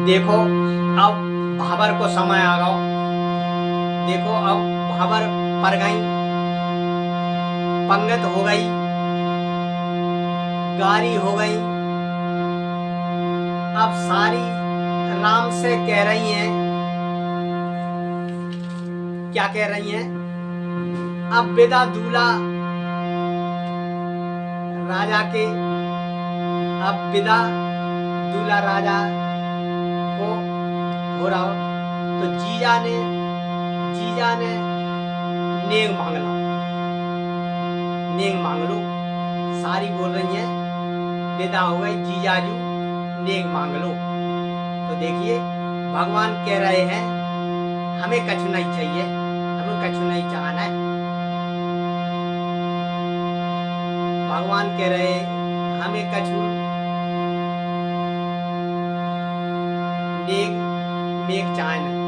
देखो अब भाबर को समय आ गओ। देखो अब भाबर पर गई, पंगत हो गई, गारी हो गई। अब सारी राम से कह रही हैं, क्या कह रही हैं? अब विदा दूल्हा राजा के, अब विदा दूल्हा राजा को हो रहा हो। तो जीजा ने नेग मांग लो, नेग मांग लो। सारी बोल रही हैं विदा हो गई, जीजाजू नेग मांग लो। तो देखिए भगवान कह रहे हैं हमें कछु नहीं चाहिए, हमें कछु नहीं चाहना है। भगवान कह रहे हमें कछु नेग चाहना है।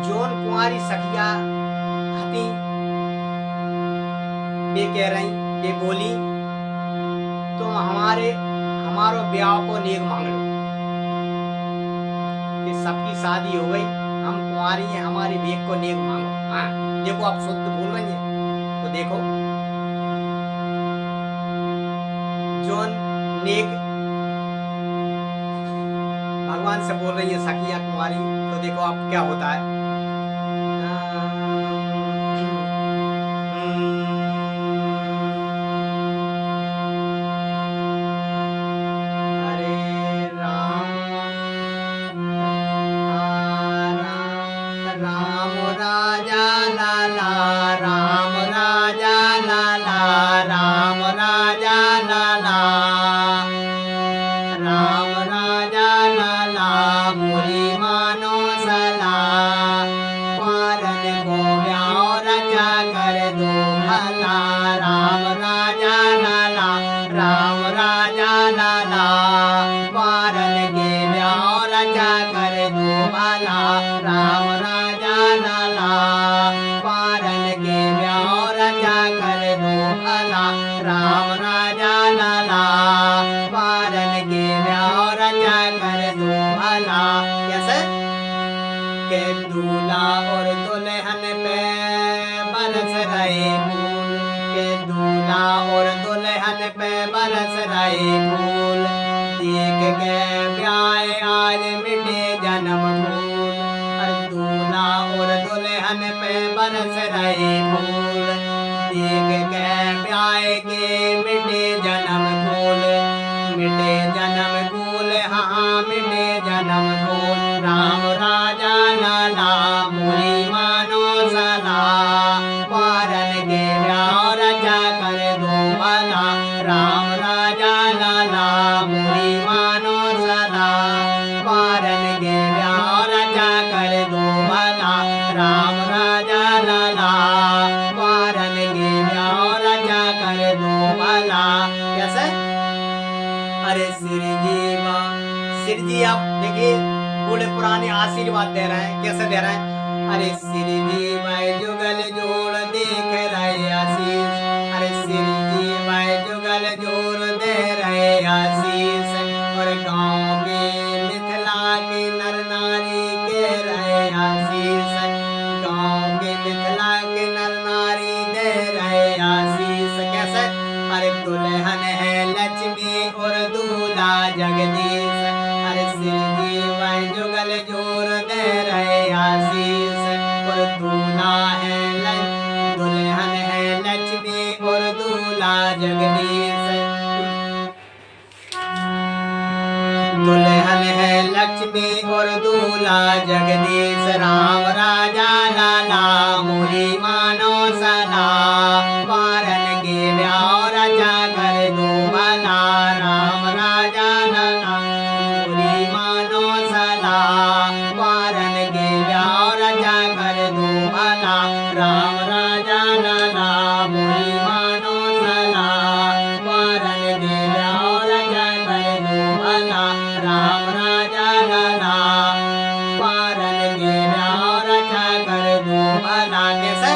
जोन कुंवारी सखिया हती वे कह रही, वे बोली तुम हमारो ब्याह को नेग मांग लो कि सबकी शादी हो गई, हम कुंवारी हैं, हमारे बेग को नेग मांगो। हाँ देखो आप शुद्ध बोल रही हैं। तो देखो जोन नेग भगवान से बोल रही है सखिया कुंवारी, तो देखो अब क्या होता है। दूल्हा और दुल्हन पे बरस रहे फूल, के दूल्हा और दुल्हन पे बरस रहे फूल। देख के ब्याह आज मिटे जन्म फूल, और दूल्हा और दुल्हन पे बरस रहे फूल। देख के ब्याह के मिटे जन्म फूल, मिटे जन्म फूल, हाँ मिटे जन्म फूल। राम राजा लाला मुरी मानो सदा, वारन के ब्याह रचा कर दो भला। राम राजा लाला मुरी मानो सदा, वारन के ब्याह रचा कर दो भला। राम राजा लाला वारन के ब्याह रचा कर दो भला। कैसे? अरे सिर जी आप देखिए बूढ़े पुराने आशीर्वाद दे रहे हैं। कैसे दे रहे हैं? अरे सिर जी मैं जुगल जोड़ देख रहे आशीष, अरे सिर जी मैं जुगल जोड़ दे रहे आशीष। और गांव के मिथिला के नर नारी के रहे आशीष, गांव के मिथिला के नर नारी दे रहे आशीष। कैसे? अरे दुल्हन है लक्ष्मी और दूल्हा जगदीश, अरे सिर जी मैं जुगल जोड़ दे रहे आशीष। और दूल्हा है दुल्हन है लक्ष्मी और दूल्हा जगदीश, दुल्हन है लक्ष्मी और दूल्हा जगदीश। राम राजा लाला मुरी मानो सदा, वारन के ब्याह रचा कर दो भला। राम राजा लाला मुरी मानो सदा, वारन के ब्याह रचा कर दो भला। राम राजा लाला मुरी मानो सदा, वारन के ब्याह रचा कर दो भला। राम राजा लाला वारन के ब्याह रचा कर दो भला। कैसे?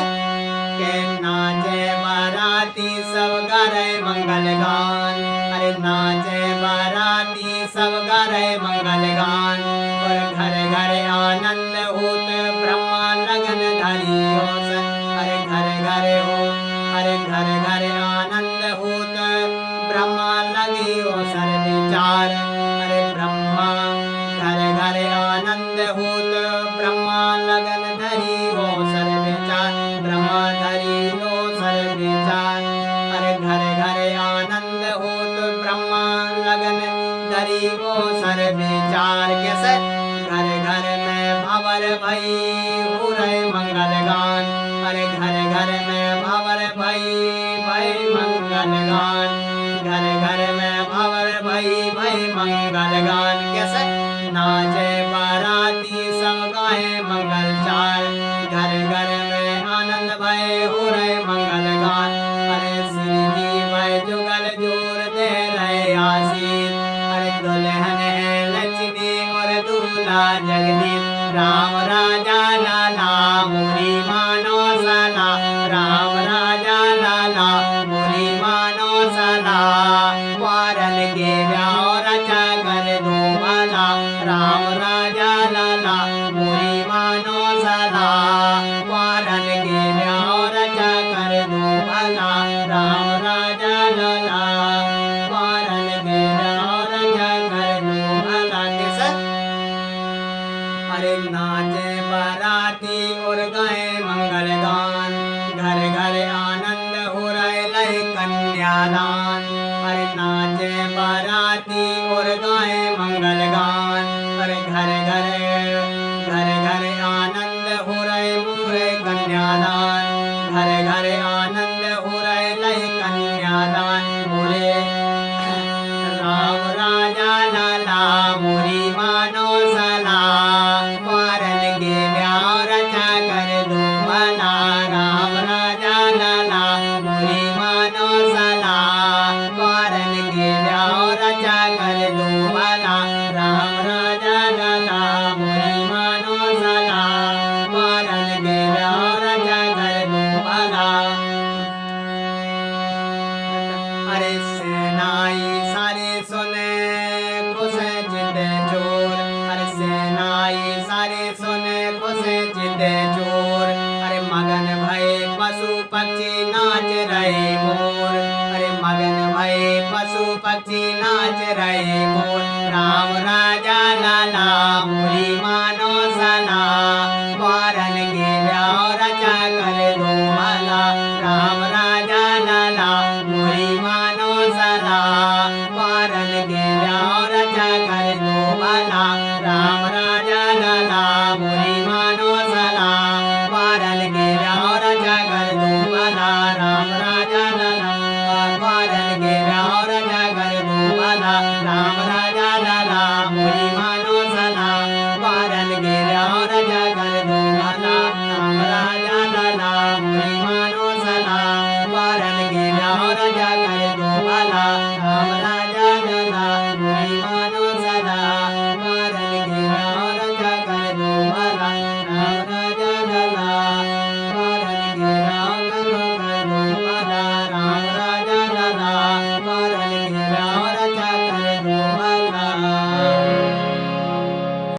के नाचे बाराती सब गारे मंगल गान, अरे नाचे बाराती सब गा रहे मंगल गान और घर घर आनंद होत ब्रह्मा लगन धरी होत अरे घर घर हो अरे घर घर आनंद होत ब्रह्मा लगी हो सर विचार अरे ब्रह्मा घर घर आनंद होत ब्रह्मा लगन धरी हो सर विचार ब्रह्मा धरी हो सर विचार अरे घर घर आनंद होत ब्रह्मा लगन धरी हो सर विचार कैसे घर घर में भंवर भई हो रहे मंगल गान अरे घर घर में भंवर भई भई मंगल गान घर घर में भंवर भई मंगल गान कैसे नाचे बाराती सब गाए मंगल चार घर घर में आनंद भय हो रहे मंगल गान अरे श्री जी भय जुगल जोर दे रहे आशीष अरे दुल्हन है लक्ष्मी और दूल्हा जगदीश राम राजा लाला मुरी मानो सला राम राजा लाला मुरी मानो सला वारन के व्याह रचा कर दो भला राम राजा लाला मुरी मानो सला वारन के व्याह रचा कर दो भला राम राजा लाला वारन के व्याह रचा कर दो भला कैसे अरे नाचे बाराती और गाए मंगल गान घर घर आनंद हो रहे लय कन्यादान अरे नाचे बाराती और गाए मंगल गान अरे घर घर आनंद हो रहे पूरे कन्यादान घर घर आनंद हो रहे लय कन्यादान पूरे राम राजा लाला मुरी मानो सला वारन के व्याह रचा कर दो भला राम राजा लाला मुरी मानो सला वारन के व्याह रचा कर दो भला राम राजा लाला मुरी मानो सला वारन के व्याह रचा कर दो भला अरे सेनाई सारे सुने खुश जिंदे चोर अरे सेनाई सारे सुने खुश जिंदे चोर अरे मगन भय पशु पक्षी नाच रहे मोर अरे मगन भय पशु पक्षी नाच रहे मोर राम राजा लाला मुरी मानो सला